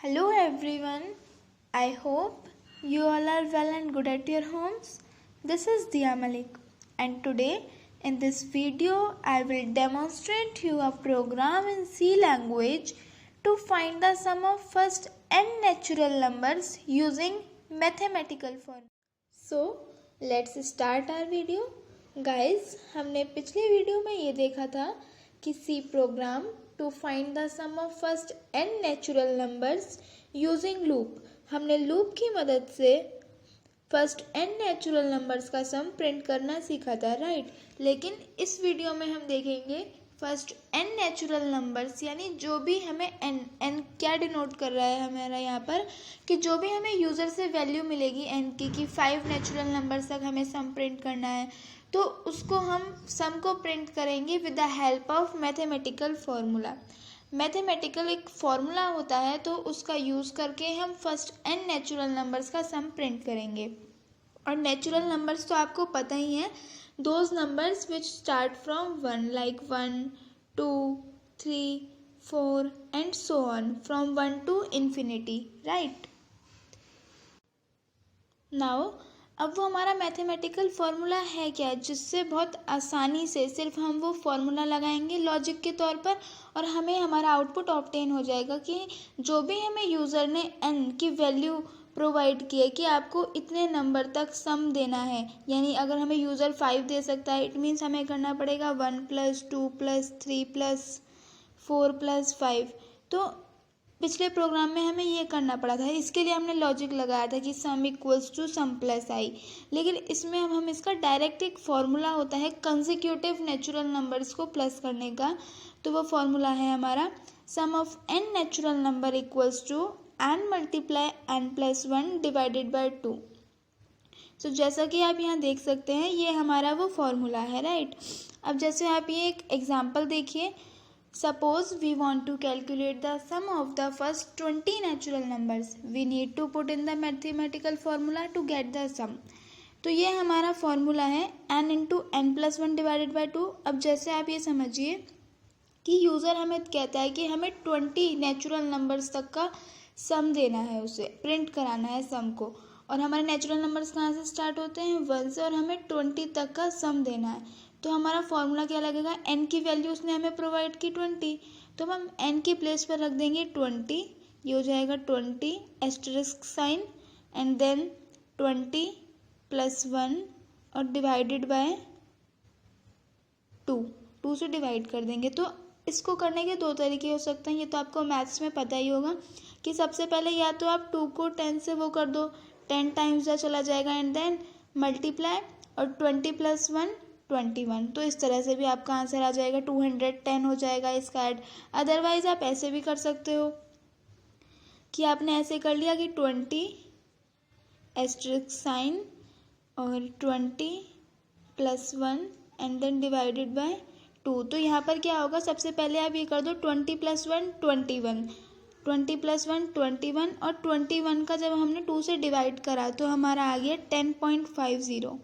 Hello everyone. I hope you all are well and good at your homes. This is Dia Malik, and today in this video I will demonstrate you a program in C language to find the sum of first n natural numbers using mathematical formula. So let's start our video. Guys, हमने पिछले video में ये देखा था कि C program to find the sum of first n natural numbers using loop. हमने loop की मदद से फर्स्ट n नेचुरल नंबर्स का सम प्रिंट करना सीखा था, राइट। लेकिन इस वीडियो में हम देखेंगे फर्स्ट n नेचुरल नंबर्स, यानी जो भी हमें n क्या डिनोट कर रहा है हमारा यहाँ पर कि जो भी हमें यूज़र से वैल्यू मिलेगी n की कि 5 नेचुरल नंबर्स तक हमें सम प्रिंट करना है, तो उसको हम सम को प्रिंट करेंगे with the help of mathematical formula. Mathematical एक फार्मूला होता है, तो उसका यूज़ करके हम फर्स्ट n नेचुरल नंबर्स का सम प्रिंट करेंगे। और नेचुरल नंबर्स तो आपको पता ही है, those numbers which start from 1 like 1, 2, 3, 4 and so on from 1 to infinity, right. Now अब वो हमारा मैथमेटिकल फार्मूला है क्या, जिससे बहुत आसानी से सिर्फ हम वो फार्मूला लगाएंगे लॉजिक के तौर पर और हमें हमारा आउटपुट ऑब्टेन हो जाएगा कि जो भी हमें यूज़र ने n की वैल्यू प्रोवाइड की है कि आपको इतने नंबर तक सम देना है, यानी अगर हमें यूज़र 5 दे सकता है, इट मीन्स हमें करना पड़ेगा 1 + 2 + 3 + 4 + 5। तो पिछले प्रोग्राम में हमें ये करना पड़ा था, इसके लिए हमने लॉजिक लगाया था कि sum equals to sum plus I. लेकिन इसमें अब हम इसका डायरेक्ट एक फार्मूला होता है कंसेक्यूटिव नेचुरल नंबर्स को प्लस करने का, तो वो फार्मूला है हमारा sum of n natural number equals to n multiply n + 1 divided by 2। So जैसा कि आप यहाँ देख सकते हैं, ये हमारा वो फार्मूला है, राइट। अब जैसे आप ये एक एग्जाम्पल देखिए, Suppose we want to calculate the sum of the first 20 natural numbers. We need to put in the mathematical formula to get the sum. तो ये हमारा फॉर्मूला है n into n + 1 divided by 2। अब जैसे आप ये समझिए कि यूज़र हमें कहता है कि हमें 20 नेचुरल नंबर्स तक का सम देना है, उसे प्रिंट कराना है सम को, और हमारे नेचुरल नंबर्स कहाँ से स्टार्ट होते हैं 1 से, और हमें 20 तक का सम देना है। तो हमारा फॉर्मूला क्या लगेगा, n की वैल्यू उसने हमें प्रोवाइड की 20, तो हम n की प्लेस पर रख देंगे 20, ये हो जाएगा 20 एस्टरिस्क साइन एंड देन 20 + 1 और डिवाइडेड बाय 2 से डिवाइड कर देंगे। तो इसको करने के दो तरीके हो सकते हैं, ये तो आपको मैथ्स में पता ही होगा कि सबसे पहले या तो आप 2 को 10 से वो कर दो, 10 टाइम्स जा चला जाएगा एंड देन मल्टीप्लाई, और 20 + 1 21। तो इस तरह से भी आपका आंसर आ जाएगा, 210 हो जाएगा इसका ऐड। अदरवाइज आप ऐसे भी कर सकते हो कि आपने ऐसे कर लिया कि 20 एस्टरिस्क साइन और 20 + 1 एंड देन डिवाइडेड बाय 2। तो यहाँ पर क्या होगा, सबसे पहले आप ये कर दो 20 + 1 21, 20 + 1 21, और 21 का जब हमने 2 से डिवाइड करा तो हमारा आ गया 10.50,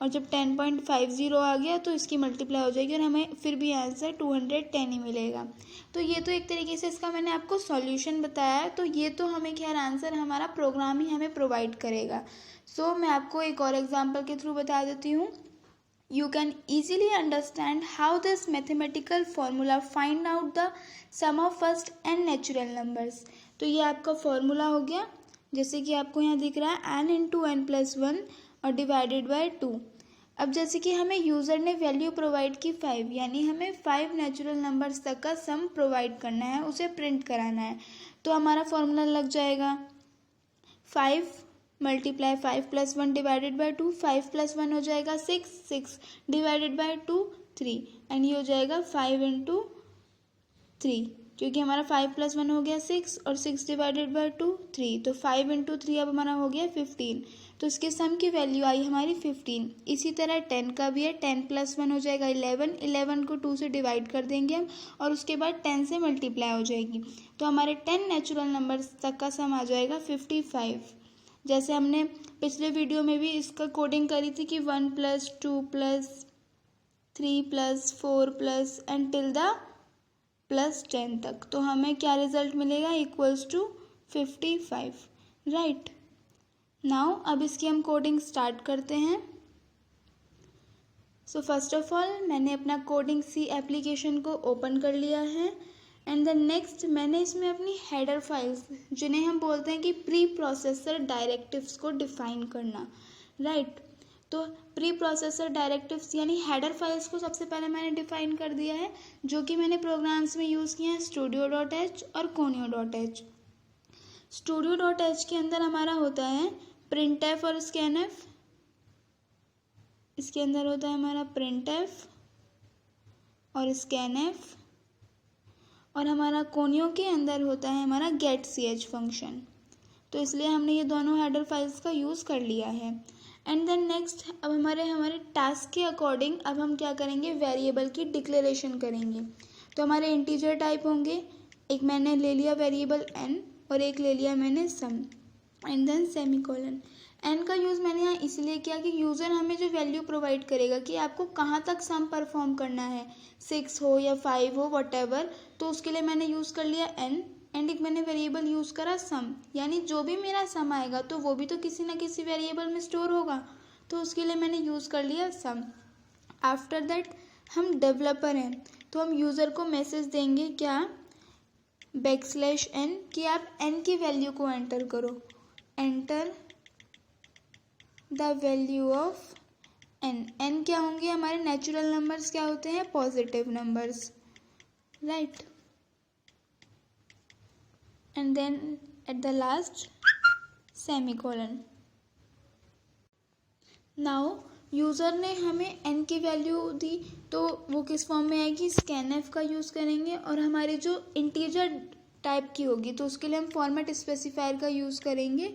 और जब 10.50 आ गया तो इसकी मल्टीप्लाई हो जाएगी और हमें फिर भी आंसर 210 ही मिलेगा। तो ये तो एक तरीके से इसका मैंने आपको सॉल्यूशन बताया है, तो ये तो हमें खैर आंसर हमारा प्रोग्राम ही हमें प्रोवाइड करेगा। सो मैं आपको एक और एग्जांपल के थ्रू बता देती हूँ। You can easily understand how this mathematical formula find out the sum of first n natural numbers। तो ये आपका फॉर्मूला हो गया, जैसे कि आपको यहाँ दिख रहा है n इंटू n + 1 और डिवाइडेड बाय 2। अब जैसे कि हमें यूज़र ने वैल्यू प्रोवाइड की 5, यानी हमें 5 नेचुरल नंबर्स तक का सम प्रोवाइड करना है, उसे प्रिंट कराना है। तो हमारा फॉर्मूला लग जाएगा 5 मल्टीप्लाई 5 + 1 डिवाइडेड बाय 2, 5 + 1 हो जाएगा 6, 6 डिवाइडेड बाय 2 3, एंड ये हो जाएगा 5 इंटू 3, क्योंकि हमारा 5 + 1 हो गया 6 और 6 डिवाइडेड बाय 2 3, तो 5 इंटू 3 अब हमारा हो गया 15। तो इसके सम की वैल्यू आई हमारी 15। इसी तरह 10 का भी है, 10 + 1 हो जाएगा 11, 11 को 2 से डिवाइड कर देंगे हम, और उसके बाद 10 से मल्टीप्लाई हो जाएगी, तो हमारे 10 नेचुरल नंबर्स तक का सम आ जाएगा 55। जैसे हमने पिछले वीडियो में भी इसका कोडिंग करी थी कि 1 + 2 + 3 + 4 + एंड टिल द +10 तक, तो हमें क्या रिजल्ट मिलेगा इक्वल्स टू 55, राइट। नाउ अब इसकी हम कोडिंग स्टार्ट करते हैं। सो फर्स्ट ऑफ ऑल मैंने अपना कोडिंग सी एप्लीकेशन को ओपन कर लिया है एंड देन नेक्स्ट मैंने इसमें अपनी हेडर फाइल्स, जिन्हें हम बोलते हैं कि प्री प्रोसेसर डायरेक्टिव्स को डिफाइन करना, राइट। तो प्री प्रोसेसर डायरेक्टिव्स यानी हेडर फाइल्स को सबसे पहले मैंने डिफाइन कर दिया है, जो कि मैंने प्रोग्राम्स में यूज़ किए हैं studio.h और conio.h। studio.h के अंदर हमारा होता है printf और scanf, इसके अंदर होता है हमारा printf और scanf, और हमारा कोनियो के अंदर होता है हमारा getch फंक्शन। तो इसलिए हमने ये दोनों हेडर फाइल्स का यूज़ कर लिया है। एंड देन नेक्स्ट अब हमारे टास्क के अकॉर्डिंग अब हम क्या करेंगे, वेरिएबल की डिक्लेरेशन करेंगे। तो हमारे इंटीजर टाइप होंगे, एक मैंने ले लिया वेरिएबल n और एक ले लिया मैंने सम एंड देन सेमीकोलन। एन का यूज़ मैंने यहाँ इसलिए किया कि यूज़र हमें जो वैल्यू प्रोवाइड करेगा कि आपको कहाँ तक सम परफॉर्म करना है, 6 हो या 5 हो वॉटेवर, तो उसके लिए मैंने यूज़ कर लिया एन एंड एक मैंने वेरिएबल यूज़ करा सम, यानी जो भी मेरा सम आएगा तो वो भी तो किसी ना किसी वेरिएबल में स्टोर होगा, तो उसके लिए मैंने यूज़ कर लिया सम। आफ्टर दैट हम डेवलपर हैं तो हम यूज़र को मैसेज देंगे क्या, \n कि आप n की वैल्यू को एंटर करो, enter the value of n क्या होंगे हमारे नेचुरल नंबर्स, क्या होते हैं positive numbers, right. And then at the last semicolon. Now user ने हमें n की वैल्यू दी तो वो किस फॉर्म में आएगी, scanf का यूज़ करेंगे, और हमारी जो इंटीजर टाइप की होगी तो उसके लिए हम फॉर्मेट स्पेसिफायर का यूज़ करेंगे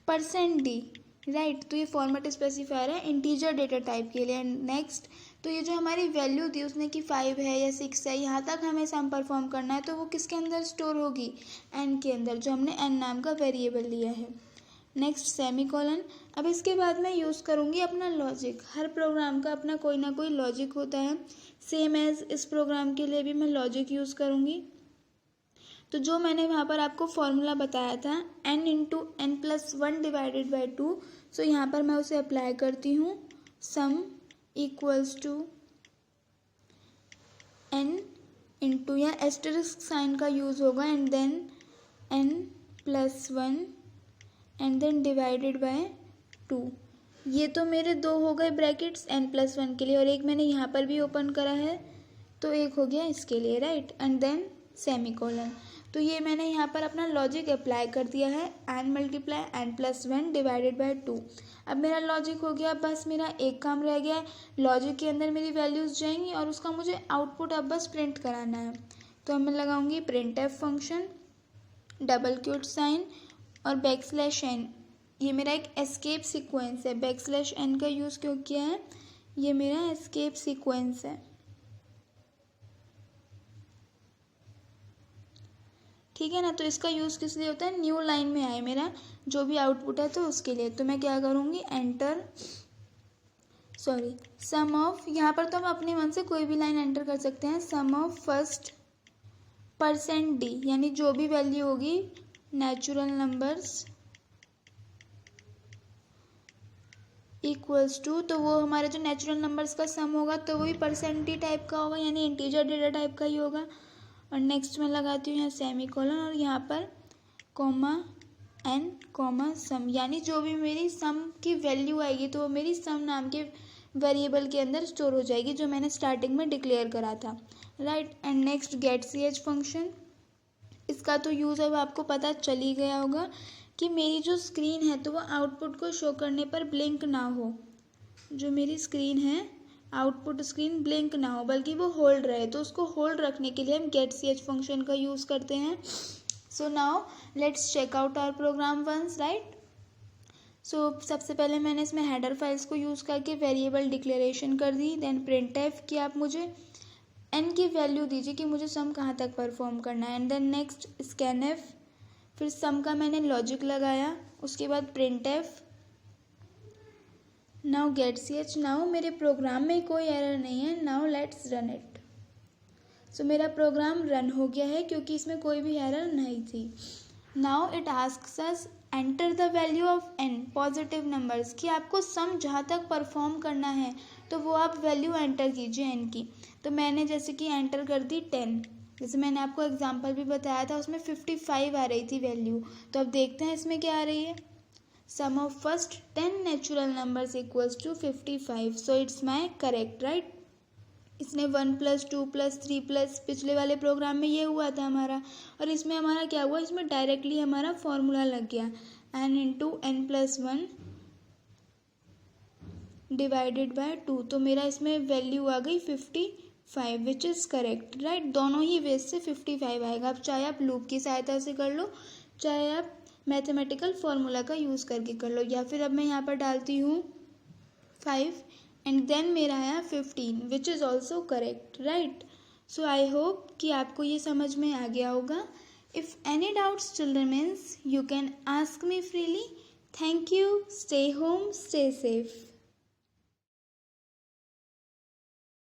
%d, राइट। तो ये फॉर्मेट स्पेसिफायर है इंटीजर डेटा टाइप के लिए। एंड नेक्स्ट तो ये जो हमारी वैल्यू दी उसने कि 5 है या 6 है, यहाँ तक हमें सम परफॉर्म करना है, तो वो किसके अंदर स्टोर होगी, n के अंदर, जो हमने n नाम का वेरिएबल लिया है। Next semicolon. अब इसके बाद मैं यूज़ करूँगी अपना लॉजिक। हर प्रोग्राम का अपना कोई ना कोई लॉजिक होता है, सेम एज इस प्रोग्राम के लिए भी मैं लॉजिक यूज़ करूँगी। तो जो मैंने वहाँ पर आपको फॉर्मूला बताया था n × n+1 डिवाइडेड बाई 2, सो यहाँ पर मैं उसे अप्लाई करती हूँ। Sum equals to n into, या एस्टरिस्क साइन का यूज़ होगा, and then n+1 and then divided by 2। ये तो मेरे दो हो गए ब्रैकेट्स n+1 के लिए, और एक मैंने यहाँ पर भी ओपन करा है तो एक हो गया इसके लिए, राइट। And then semicolon. तो ये मैंने यहाँ पर अपना लॉजिक अप्लाई कर दिया है, n × n+1 डिवाइडेड बाय 2। अब मेरा लॉजिक हो गया, बस मेरा एक काम रह गया है, लॉजिक के अंदर मेरी वैल्यूज़ जाएंगी और उसका मुझे आउटपुट अब बस प्रिंट कराना है। तो मैं लगाऊंगी printf फंक्शन, $! और \n। ये मेरा एक एस्केप सीक्वेंस है, \n का यूज़ क्यों किया है, ये मेरा एस्केप सीक्वेंस है, ठीक है ना। तो इसका यूज़ किस लिए होता है, न्यू लाइन में आए मेरा जो भी आउटपुट है तो उसके लिए। तो मैं क्या करूँगी, सम ऑफ, यहाँ पर तो हम अपने मन से कोई भी लाइन एंटर कर सकते हैं, सम ऑफ फर्स्ट %d, यानी जो भी वैल्यू होगी नेचुरल नंबर्स इक्वल्स टू, तो वो हमारे जो नेचुरल नंबर्स का सम होगा तो वही %d टाइप का होगा, यानी इंटीजर डेटा टाइप का ही होगा। और नेक्स्ट मैं लगाती हूँ यहाँ सेमीकोलन, और यहाँ पर कॉमा n सम, यानी जो भी मेरी सम की वैल्यू आएगी तो वो मेरी सम नाम के वेरिएबल के अंदर स्टोर हो जाएगी, जो मैंने स्टार्टिंग में डिक्लेयर करा था, right. And next getch function, इसका तो यूज़ अब आपको पता चल ही गया होगा कि मेरी जो स्क्रीन है तो वो आउटपुट को शो करने पर ब्लिंक ना हो, जो मेरी स्क्रीन है आउटपुट स्क्रीन ब्लिंक ना हो बल्कि वो होल्ड रहे, तो उसको होल्ड रखने के लिए हम getch फंक्शन का यूज़ करते हैं। So now let's check out our program once, right. So सबसे पहले मैंने इसमें हेडर फाइल्स को यूज़ करके वेरिएबल डिक्लेरेशन कर दी, देन printf कि आप मुझे n की वैल्यू दीजिए कि मुझे सम कहाँ तक परफॉर्म करना है, एंड देन नेक्स्ट scanf, फिर सम का मैंने लॉजिक लगाया, उसके बाद printf, नाउ getch। नाउ मेरे प्रोग्राम में कोई एरर नहीं है, नाउ लेट्स रन इट। सो मेरा प्रोग्राम रन हो गया है क्योंकि इसमें कोई भी एरर नहीं थी। Now it asks us enter the value of n positive numbers, कि आपको सम जहाँ तक परफॉर्म करना है तो वो आप वैल्यू एंटर कीजिए n की। तो मैंने जैसे कि एंटर कर दी 10, जैसे मैंने आपको एग्जांपल भी बताया था, उसमें 55 आ रही थी वैल्यू। तो अब देखते हैं इसमें क्या आ रही है। Sum of first 10 natural numbers equals to 55, so it's my correct, right. इसने 1 + 2 + 3 + पिछले वाले प्रोग्राम में ये हुआ था हमारा, और इसमें हमारा क्या हुआ, इसमें डायरेक्टली हमारा फॉर्मूला लग गया n × n+1 डिवाइडेड बाय 2। तो मेरा इसमें वैल्यू आ गई 55, विच इज़ करेक्ट, राइट। दोनों ही वेज से 55 आएगा। अब चाहे आप लूप की सहायता से कर लो, चाहे आप मैथमेटिकल फॉर्मूला का यूज़ करके कर लो, या फिर अब मैं यहाँ पर डालती हूँ 5 एंड देन मेरा आया 15, which is also correct, right. So I hope कि आपको ये समझ में आ गया होगा। If any doubts still remains, you can ask me freely. Thank you. Stay home, stay safe.